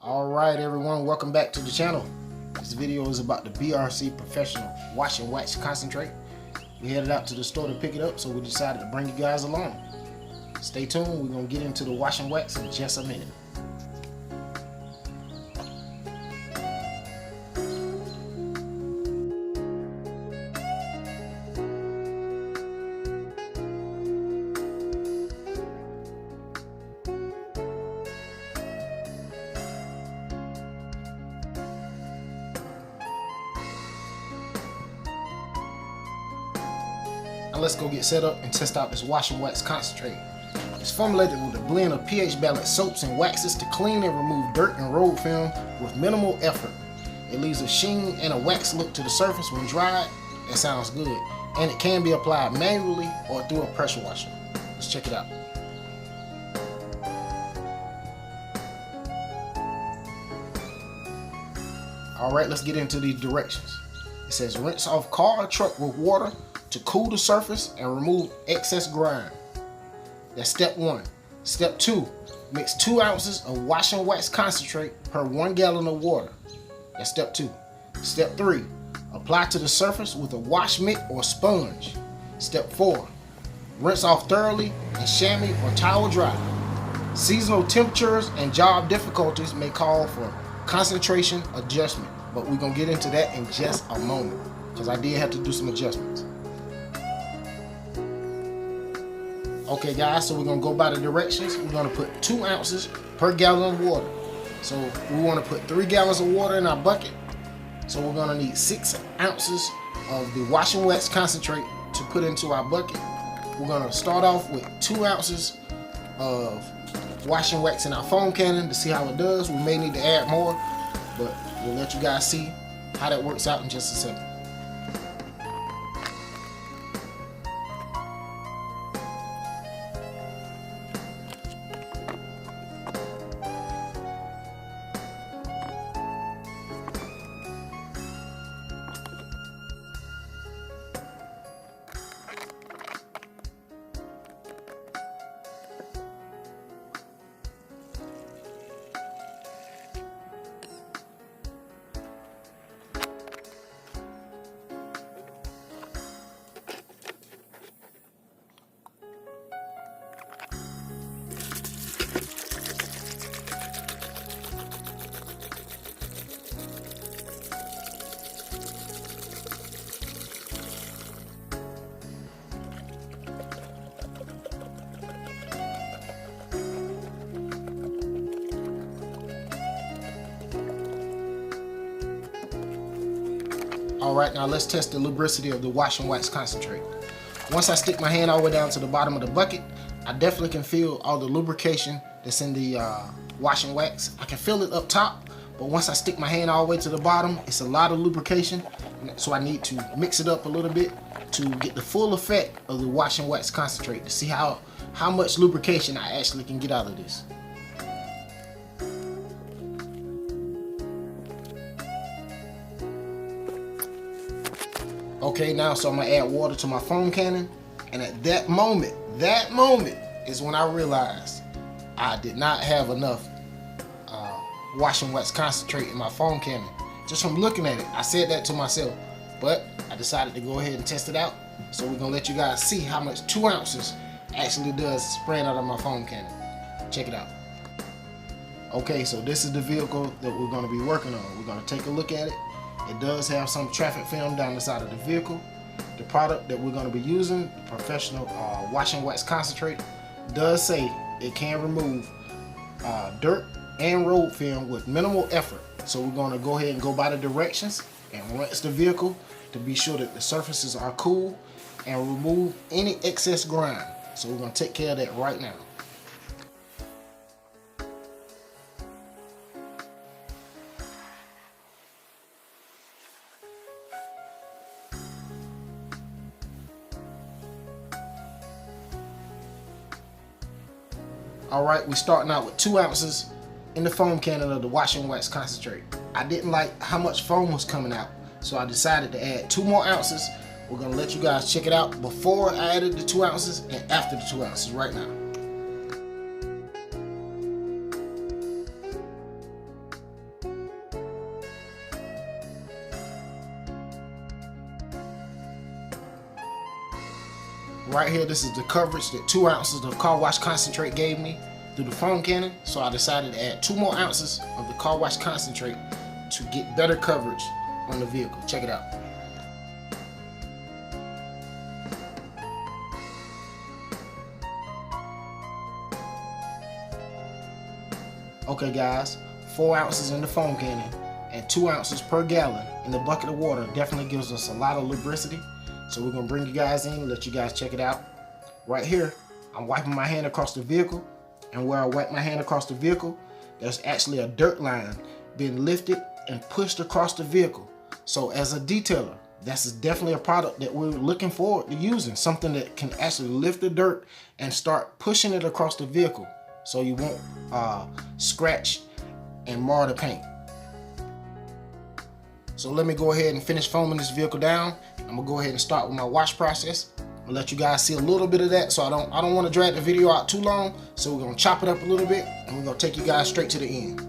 Alright everyone, welcome back to the channel. This video is about the BRC Professional Wash and Wax Concentrate. We headed out to the store to pick it up, so we decided to bring you guys along. Stay tuned, we're going to get into the wash and wax in just a minute. Now let's go get set up and test out this wash and wax concentrate. It's formulated with a blend of pH balanced soaps and waxes to clean and remove dirt and road film with minimal effort. It leaves a sheen and a wax look to the surface when dried. That sounds good. And it can be applied manually or through a pressure washer. Let's check it out. Alright, let's get into these directions. It says rinse off car or truck with water to cool the surface and remove excess grime. That's step 1. Step 2, mix 2 ounces of wash and wax concentrate per 1 gallon of water. That's step 2. Step 3, apply to the surface with a wash mitt or sponge. Step 4, rinse off thoroughly and chamois or towel dry. Seasonal temperatures and job difficulties may call for concentration adjustment, but we're going to get into that in just a moment because I did have to do some adjustments. Okay guys, so we're going to go by the directions. We're going to put 2 ounces per gallon of water. So we want to put 3 gallons of water in our bucket. So we're going to need 6 ounces of the wash and wax concentrate to put into our bucket. We're going to start off with 2 ounces of wash and wax in our foam cannon to see how it does. We may need to add more, but we'll let you guys see how that works out in just a second. Alright, now let's test the lubricity of the wash and wax concentrate. Once I stick my hand all the way down to the bottom of the bucket, I definitely can feel all the lubrication that's in the wash and wax. I can feel it up top, but once I stick my hand all the way to the bottom, it's a lot of lubrication, so I need to mix it up a little bit to get the full effect of the wash and wax concentrate to see how much lubrication I actually can get out of this. Okay, now so I'm gonna add water to my foam cannon, and at that moment is when I realized I did not have enough wash and wax concentrate in my foam cannon. Just from looking at it, I said that to myself, but I decided to go ahead and test it out. So we're gonna let you guys see how much 2 ounces actually does spraying out of my foam cannon. Check it out. Okay, so this is the vehicle that we're gonna be working on. We're gonna take a look at it. It does have some traffic film down the side of the vehicle. The product that we're going to be using, the Professional Wash and Wax Concentrate, does say it can remove dirt and road film with minimal effort. So we're going to go ahead and go by the directions and rinse the vehicle to be sure that the surfaces are cool and remove any excess grime. So we're going to take care of that right now. Alright, we're starting out with 2 ounces in the foam cannon of the wash and wax concentrate. I didn't like how much foam was coming out, so I decided to add 2 more ounces. We're going to let you guys check it out before I added the 2 ounces and after the 2 ounces right now. right here, this is the coverage that 2 ounces of car wash concentrate gave me through the foam cannon. So I decided to add 2 more ounces of the car wash concentrate to get better coverage on the vehicle. Check it out. Okay guys, 4 ounces in the foam cannon and 2 ounces per gallon in the bucket of water definitely gives us a lot of lubricity. So we're gonna bring you guys in and let you guys check it out. Right here, I'm wiping my hand across the vehicle, and where I wipe my hand across the vehicle, there's actually a dirt line being lifted and pushed across the vehicle. So as a detailer, that's definitely a product that we're looking forward to using, something that can actually lift the dirt and start pushing it across the vehicle so you won't scratch and mar the paint. So let me go ahead and finish foaming this vehicle down. I'm gonna go ahead and start with my wash process. I'll let you guys see a little bit of that, so I don't want to drag the video out too long. So we're gonna chop it up a little bit and we're gonna take you guys straight to the end.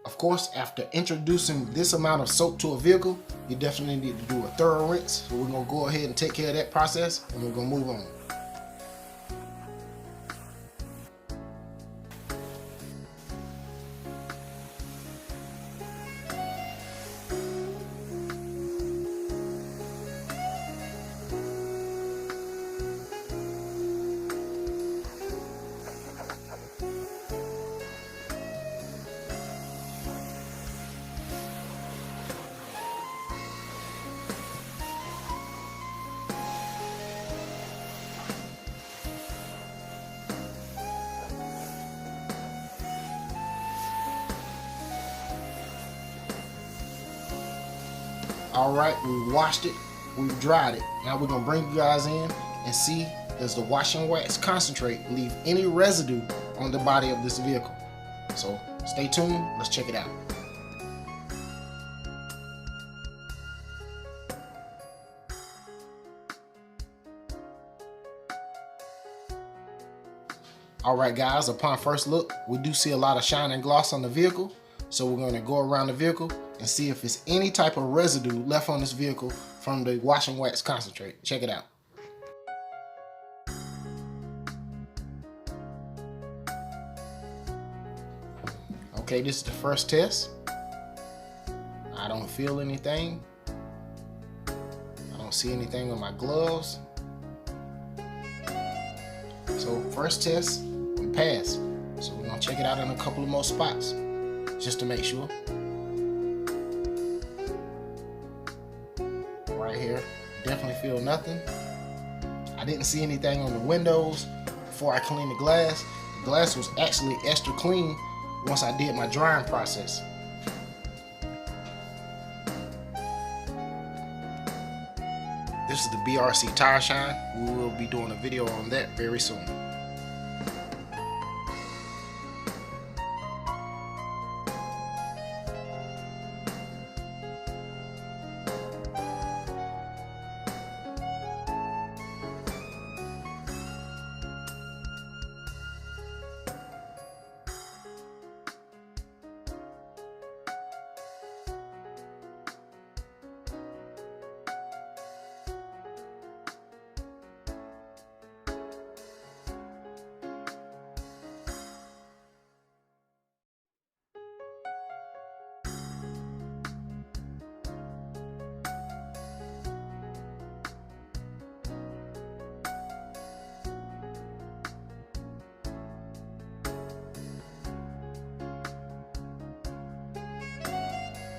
Of course, after introducing this amount of soap to a vehicle, you definitely need to do a thorough rinse. So we're gonna go ahead and take care of that process and we're gonna move on. All right, we washed it, we've dried it. Now we're gonna bring you guys in and see, does the washing wax concentrate leave any residue on the body of this vehicle? So stay tuned, let's check it out. All right guys, upon first look, we do see a lot of shine and gloss on the vehicle. So we're gonna go around the vehicle and see if there's any type of residue left on this vehicle from the washing wax concentrate. Check it out. Okay, this is the first test. I don't feel anything. I don't see anything on my gloves. So first test, we passed. So we're gonna check it out in a couple of more spots, just to make sure. Right here, definitely feel nothing. I didn't see anything on the windows before I cleaned the glass. The glass was actually extra clean once I did my drying process. This is the BRC tire shine. We will be doing a video on that very soon.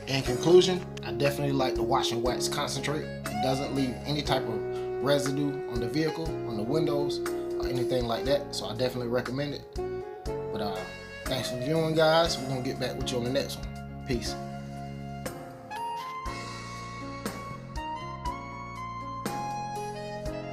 In conclusion, I definitely like the wash and wax concentrate. It doesn't leave any type of residue on the vehicle, on the windows, or anything like that. So I definitely recommend it. But thanks for viewing, guys. We're gonna get back with you on the next one. Peace.